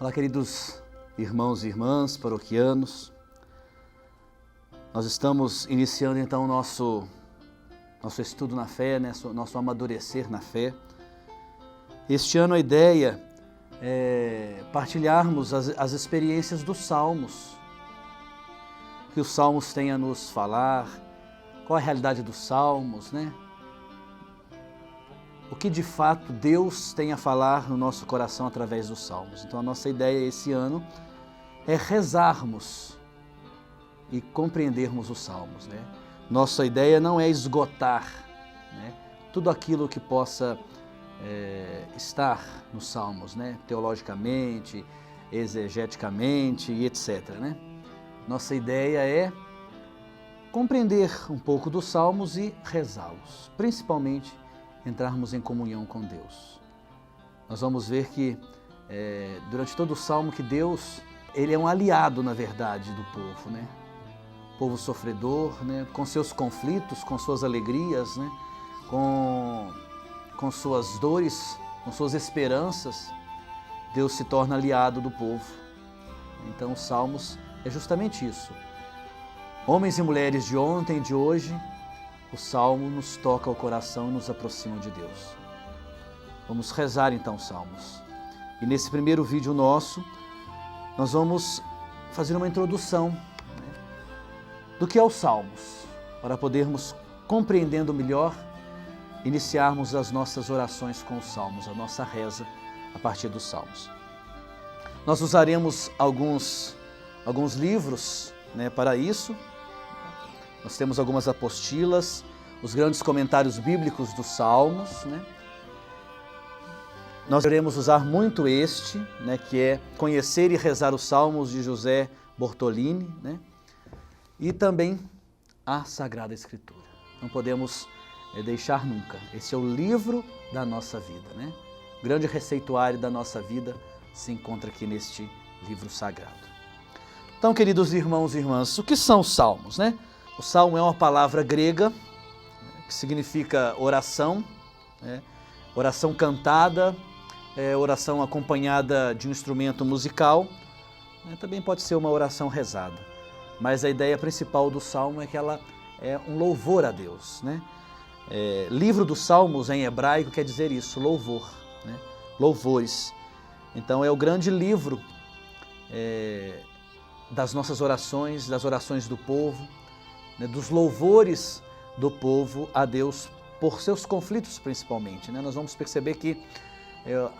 Olá, queridos irmãos e irmãs paroquianos. Nós estamos iniciando então o nosso estudo na fé, né? Nosso amadurecer na fé. Este ano a ideia é partilharmos as experiências dos Salmos, que os Salmos têm a nos falar, qual a realidade dos Salmos, né? O que de fato Deus tem a falar no nosso coração através dos Salmos. Então a nossa ideia esse ano é rezarmos e compreendermos os Salmos, né? Nossa ideia não é esgotar, né, tudo aquilo que possa estar nos Salmos, né, teologicamente, exegeticamente e etc, né? Nossa ideia é compreender um pouco dos Salmos e rezá-los, principalmente entrarmos em comunhão com Deus. Nós vamos ver que durante todo o Salmo que Deus, Ele é um aliado, na verdade, do povo, né? Povo sofredor, né? Com seus conflitos, com suas alegrias, né? Com suas dores, com suas esperanças, Deus se torna aliado do povo. Então os Salmos é justamente isso. Homens e mulheres de ontem e de hoje, o Salmo nos toca o coração e nos aproxima de Deus. Vamos rezar então os Salmos. E nesse primeiro vídeo nosso, nós vamos fazer uma introdução, né, do que é os Salmos, para podermos, compreendendo melhor, iniciarmos as nossas orações com os Salmos, a nossa reza a partir dos Salmos. Nós usaremos alguns livros, né, para isso. Nós temos algumas apostilas, os grandes comentários bíblicos dos Salmos, né? Nós iremos usar muito este, né, que é Conhecer e Rezar os Salmos, de José Bortolini, né? E também a Sagrada Escritura. Não podemos deixar nunca. Esse é o livro da nossa vida, né? O grande receituário da nossa vida se encontra aqui neste livro sagrado. Então, queridos irmãos e irmãs, o que são os Salmos, né? O salmo é uma palavra grega que significa oração, né? Oração cantada, oração acompanhada de um instrumento musical, né? Também pode ser uma oração rezada. Mas a ideia principal do salmo é que ela é um louvor a Deus, né? Livro dos Salmos em hebraico quer dizer isso, louvor, né? Louvores. Então é o grande livro das nossas orações, das orações do povo, né, dos louvores do povo a Deus por seus conflitos principalmente, né? Nós vamos perceber que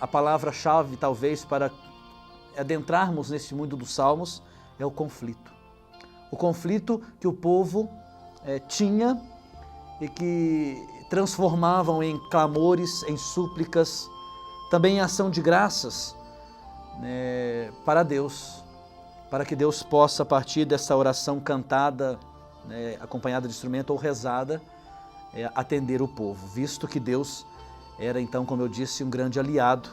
a palavra-chave talvez para adentrarmos nesse mundo dos Salmos é o conflito. O conflito que o povo tinha e que transformavam em clamores, em súplicas, também em ação de graças, né, para Deus, para que Deus possa, a partir dessa oração cantada, acompanhada de instrumento ou rezada, atender o povo, visto que Deus era então, como eu disse, um grande aliado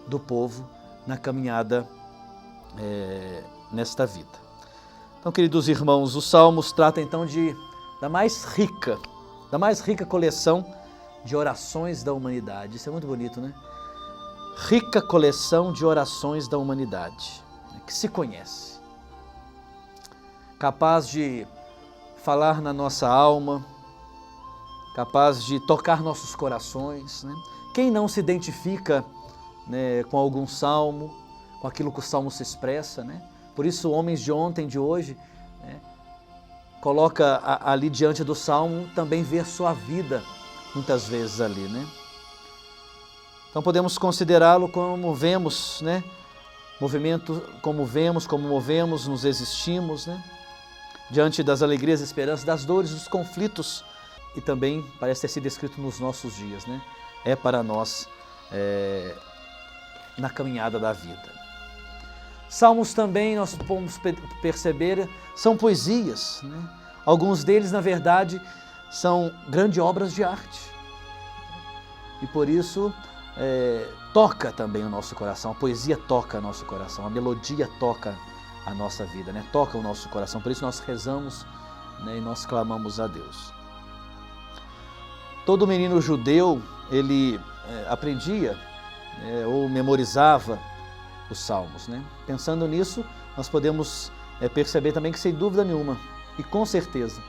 do povo na caminhada nesta vida. Então, queridos irmãos, os Salmos tratam então da mais rica coleção de orações da humanidade. Isso é muito bonito, né? Rica coleção de orações da humanidade, que se conhece, capaz de falar na nossa alma, capaz de tocar nossos corações, né? Quem não se identifica, né, com algum salmo, com aquilo que o salmo se expressa, né? Por isso, homens de ontem, de hoje, né, coloca ali diante do salmo também ver sua vida, muitas vezes ali, né? Então podemos considerá-lo como vemos, né? Movimento, como vemos, como movemos, nos existimos, né? Diante das alegrias, esperanças, das dores, dos conflitos, e também parece ter sido escrito nos nossos dias, né? É para nós na caminhada da vida. Salmos também, nós podemos perceber, são poesias, né? Alguns deles, na verdade, são grandes obras de arte. E por isso toca também o nosso coração, a poesia toca o nosso coração, a melodia toca a nossa vida, né? Toca o nosso coração, por isso nós rezamos, né, e nós clamamos a Deus. Todo menino judeu, ele aprendia ou memorizava os salmos, né? Pensando nisso, nós podemos perceber também que, sem dúvida nenhuma, e com certeza,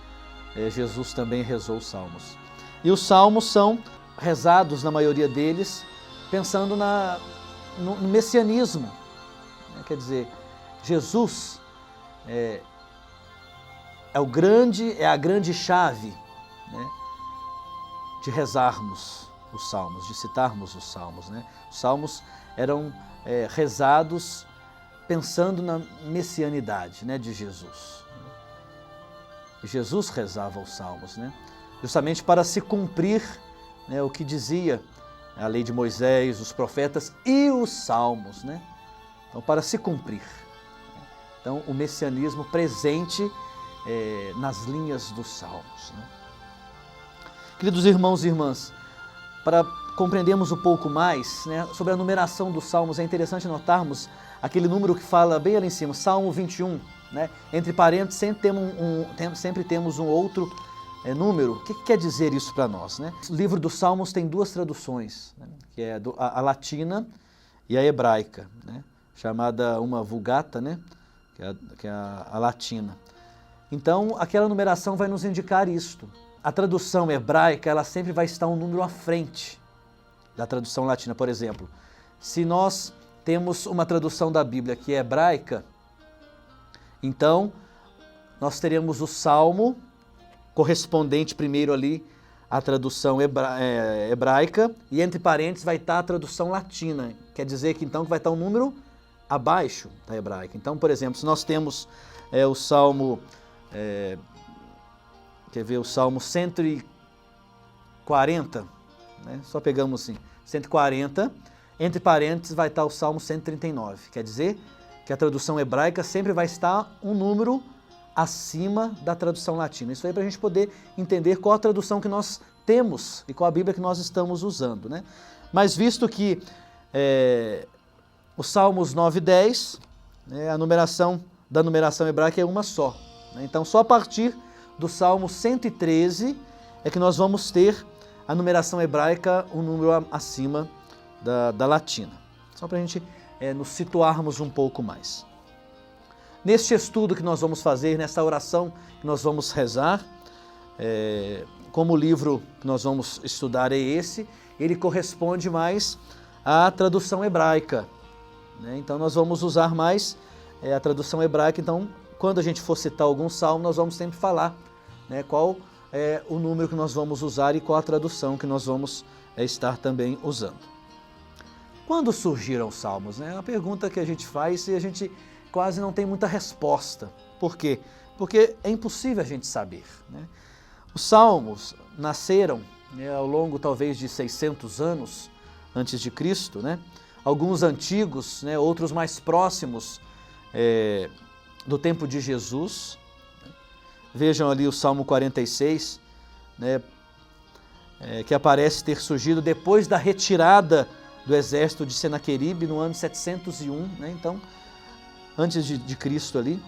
Jesus também rezou os salmos. E os salmos são rezados, na maioria deles, pensando no messianismo, né? Quer dizer, Jesus é a grande chave, né, de rezarmos os salmos, de citarmos os salmos, né? Os salmos eram rezados pensando na messianidade, né, de Jesus. Jesus rezava os salmos, né, justamente para se cumprir, né, o que dizia a lei de Moisés, os profetas e os salmos, né? Então, para se cumprir. Então, o messianismo presente nas linhas dos salmos, né? Queridos irmãos e irmãs, para compreendermos um pouco mais, né, sobre a numeração dos salmos, é interessante notarmos aquele número que fala bem ali em cima, Salmo 21, né? Entre parênteses sempre temos um outro número. O que quer dizer isso para nós, né? O livro dos Salmos tem duas traduções, né, que é a latina e a hebraica, né, chamada uma Vulgata, né, que é a latina. Então, aquela numeração vai nos indicar isto. A tradução hebraica, ela sempre vai estar um número à frente da tradução latina. Por exemplo, se nós temos uma tradução da Bíblia que é hebraica, então nós teremos o Salmo correspondente primeiro ali à tradução hebraica, e entre parênteses vai estar a tradução latina. Quer dizer que então vai estar um número abaixo da hebraica. Então, por exemplo, se nós temos o Salmo... quer ver, o Salmo 140, né? Só pegamos assim, 140, entre parênteses vai estar o Salmo 139, quer dizer que a tradução hebraica sempre vai estar um número acima da tradução latina. Isso aí para a gente poder entender qual a tradução que nós temos e qual a Bíblia que nós estamos usando, né? Mas visto que os Salmos 9 e 10, né, a numeração hebraica é uma só, né? Então, só a partir do Salmo 113 é que nós vamos ter a numeração hebraica, um número acima da latina. Só para a gente nos situarmos um pouco mais. Neste estudo que nós vamos fazer, nessa oração que nós vamos rezar, como o livro que nós vamos estudar é esse, ele corresponde mais à tradução hebraica, né? Então nós vamos usar mais a tradução hebraica. Então, quando a gente for citar algum salmo, nós vamos sempre falar, né, qual é o número que nós vamos usar e qual a tradução que nós vamos estar também usando. Quando surgiram os salmos, né? É uma pergunta que a gente faz e a gente quase não tem muita resposta. Por quê? Porque é impossível a gente saber, né? Os salmos nasceram, né, ao longo talvez de 600 anos antes de Cristo, né? Alguns antigos, né, outros mais próximos do tempo de Jesus. Vejam ali o Salmo 46, né, que aparece ter surgido depois da retirada do exército de Senaqueribe no ano 701, né, então, antes de Cristo ali.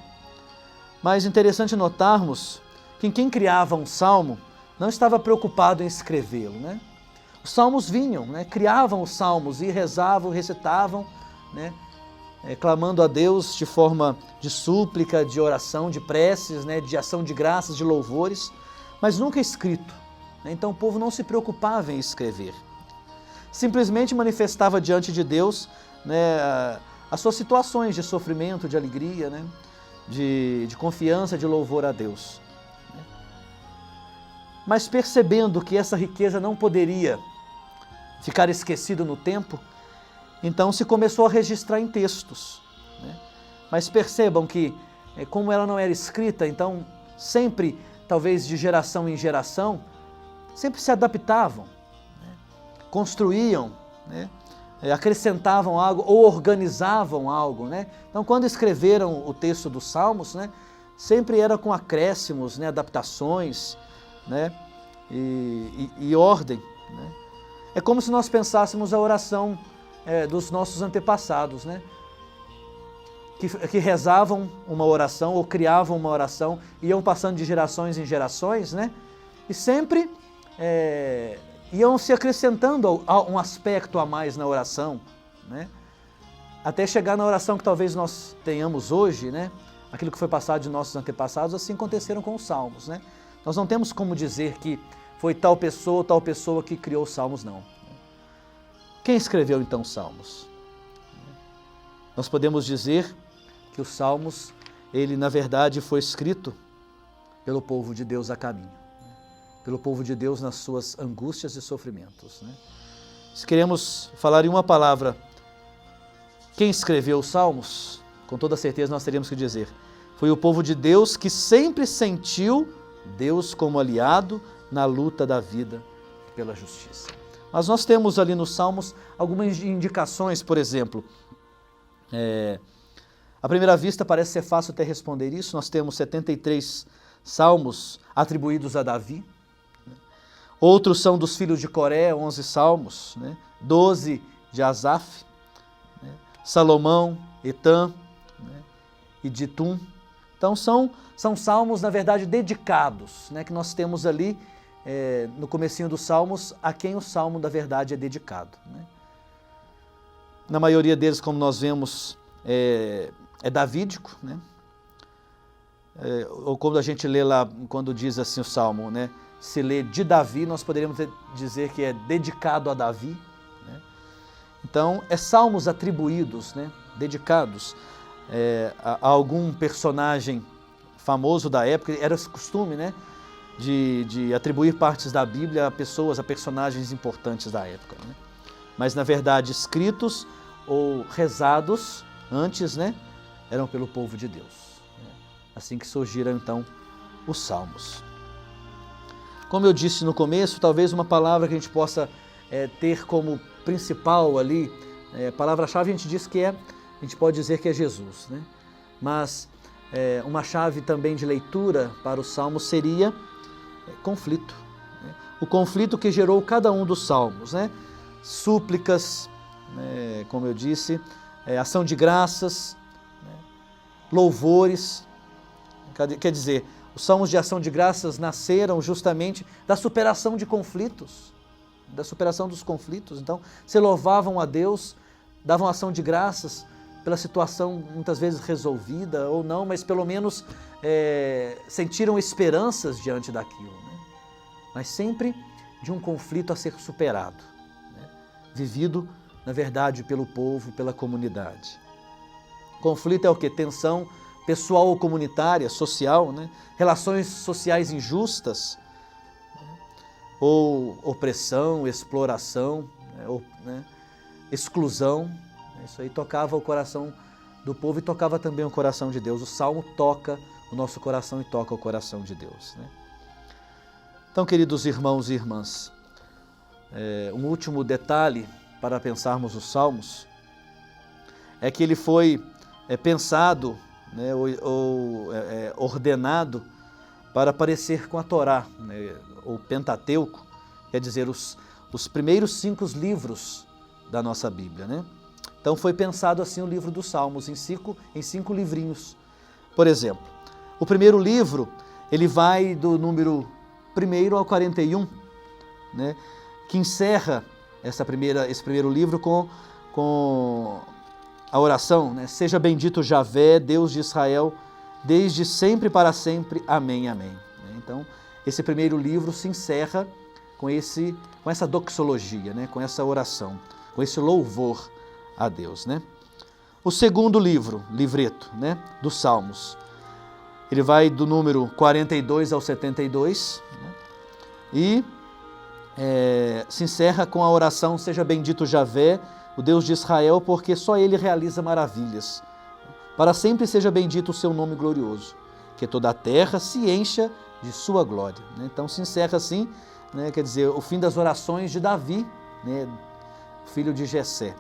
Mas interessante notarmos que quem criava um salmo não estava preocupado em escrevê-lo, né? Os salmos vinham, né, criavam os salmos e rezavam, recitavam, né, clamando a Deus de forma de súplica, de oração, de preces, né, de ação de graças, de louvores, mas nunca escrito, né? Então o povo não se preocupava em escrever. Simplesmente manifestava diante de Deus, né, as suas situações de sofrimento, de alegria, né, de confiança, de louvor a Deus. Mas percebendo que essa riqueza não poderia ficar esquecida no tempo, então se começou a registrar em textos, né? Mas percebam que, como ela não era escrita, então sempre, talvez de geração em geração, sempre se adaptavam, né? Construíam, né? Acrescentavam algo ou organizavam algo, né? Então, quando escreveram o texto dos Salmos, né, sempre era com acréscimos, né, adaptações, né, e ordem, né? É como se nós pensássemos a oração dos nossos antepassados, né, que rezavam uma oração ou criavam uma oração, iam passando de gerações em gerações, né, e sempre iam se acrescentando um aspecto a mais na oração, né? até chegar na oração que talvez nós tenhamos hoje, né? Aquilo que foi passado de nossos antepassados, assim aconteceram com os salmos, né? Nós não temos como dizer que foi tal pessoa que criou os salmos, não. Quem escreveu então os salmos? Nós podemos dizer que os salmos, ele na verdade foi escrito pelo povo de Deus a caminho, pelo povo de Deus nas suas angústias e sofrimentos, né? Se queremos falar em uma palavra, quem escreveu os salmos, com toda certeza nós teríamos que dizer, foi o povo de Deus que sempre sentiu Deus como aliado na luta da vida pela justiça. Mas nós temos ali nos salmos algumas indicações, por exemplo, à primeira vista parece ser fácil até responder isso, nós temos 73 salmos atribuídos a Davi, outros são dos filhos de Coré, 11 salmos, 12 de Asaf, Salomão, Etã e Ditum. Então são salmos, na verdade, dedicados, que nós temos ali no comecinho dos salmos, a quem o salmo, da verdade, é dedicado. Na maioria deles, como nós vemos, é davídico, ou quando a gente lê lá, quando diz assim o salmo, se lê de Davi, nós poderíamos dizer que é dedicado a Davi. Então, salmos atribuídos, dedicados a algum personagem famoso da época. Era esse costume, de atribuir partes da Bíblia a pessoas, a personagens importantes da época. Mas, na verdade, escritos ou rezados antes, eram pelo povo de Deus. Assim que surgiram, então, os salmos. Como eu disse no começo, talvez uma palavra que a gente possa ter como principal ali, palavra-chave a gente diz que a gente pode dizer que é Jesus, Mas uma chave também de leitura para os salmos seria conflito. O conflito que gerou cada um dos salmos, súplicas, como eu disse, ação de graças, louvores. Quer dizer, os salmos de ação de graças nasceram justamente da superação de conflitos, da superação dos conflitos. Então, se louvavam a Deus, davam ação de graças pela situação muitas vezes resolvida ou não, mas pelo menos sentiram esperanças diante daquilo. Mas sempre de um conflito a ser superado, vivido, na verdade, pelo povo, pela comunidade. Conflito é o quê? Tensão pessoal ou comunitária, social, relações sociais injustas, ou opressão, exploração, exclusão. Isso aí tocava o coração do povo e tocava também o coração de Deus. O Salmo toca o nosso coração e toca o coração de Deus. Então, queridos irmãos e irmãs, um último detalhe para pensarmos os Salmos é que ele foi pensado, ou ordenado para parecer com a Torá, ou Pentateuco, quer dizer, os primeiros 5 livros da nossa Bíblia. Então foi pensado assim o livro dos Salmos, em cinco livrinhos. Por exemplo, o primeiro livro, ele vai do número 1 ao 41, que encerra esse primeiro livro com a oração, Seja bendito Javé, Deus de Israel, desde sempre para sempre. Amém, amém. Então, esse primeiro livro se encerra com essa doxologia, com essa oração, com esse louvor a Deus. O segundo livreto, dos Salmos, ele vai do número 42 ao 72, e se encerra com a oração Seja bendito Javé, o Deus de Israel, porque só Ele realiza maravilhas. Para sempre seja bendito o seu nome glorioso, que toda a terra se encha de sua glória. Então se encerra assim, quer dizer, o fim das orações de Davi, filho de Jessé,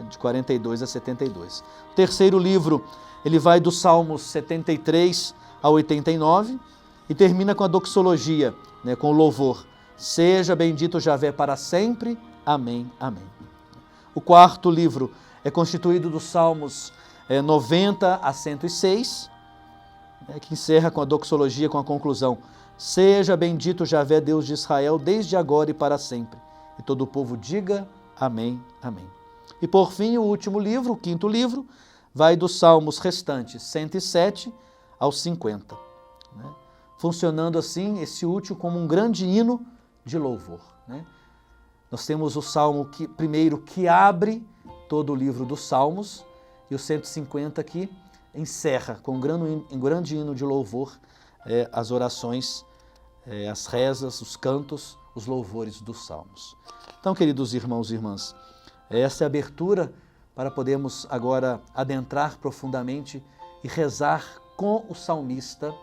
de 42 a 72. O terceiro livro, ele vai dos Salmos 73 a 89 e termina com a doxologia, com o louvor. Seja bendito Javé para sempre. Amém, amém. O quarto livro é constituído dos Salmos 90 a 106, que encerra com a doxologia, com a conclusão. Seja bendito Javé, Deus de Israel, desde agora e para sempre. E todo o povo diga amém, amém. E por fim, o último livro, o quinto livro, vai dos salmos restantes 107 aos 50. Né? Funcionando assim, esse último como um grande hino de louvor. Né? Nós temos o salmo primeiro que abre todo o livro dos salmos e o 150 que encerra com um grande hino de louvor as orações, as rezas, os cantos, os louvores dos salmos. Então, queridos irmãos e irmãs, essa é a abertura para podermos agora adentrar profundamente e rezar com o salmista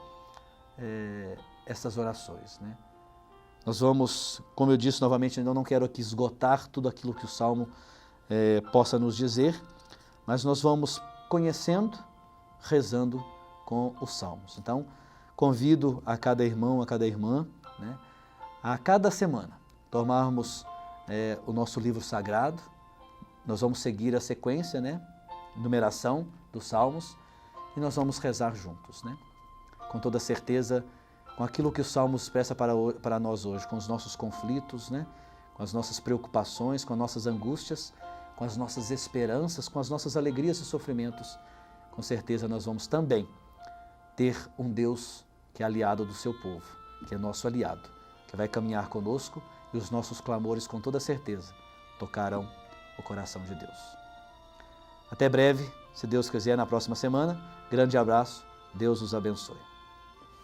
essas orações. Né? Nós vamos, como eu disse novamente, eu não quero aqui esgotar tudo aquilo que o Salmo possa nos dizer, mas nós vamos conhecendo, rezando com os Salmos. Então, convido a cada irmão, a cada irmã, né, a cada semana tomarmos o nosso livro sagrado. Nós vamos seguir a sequência, né, numeração dos Salmos, e nós vamos rezar juntos, né, com toda certeza, com aquilo que o Salmo expressa para nós hoje, com os nossos conflitos, né, com as nossas preocupações, com as nossas angústias, com as nossas esperanças, com as nossas alegrias e sofrimentos. Com certeza nós vamos também ter um Deus que é aliado do seu povo, que é nosso aliado, que vai caminhar conosco e os nossos clamores, com toda certeza, tocarão o coração de Deus. Até breve, se Deus quiser, na próxima semana. Grande abraço, Deus os abençoe.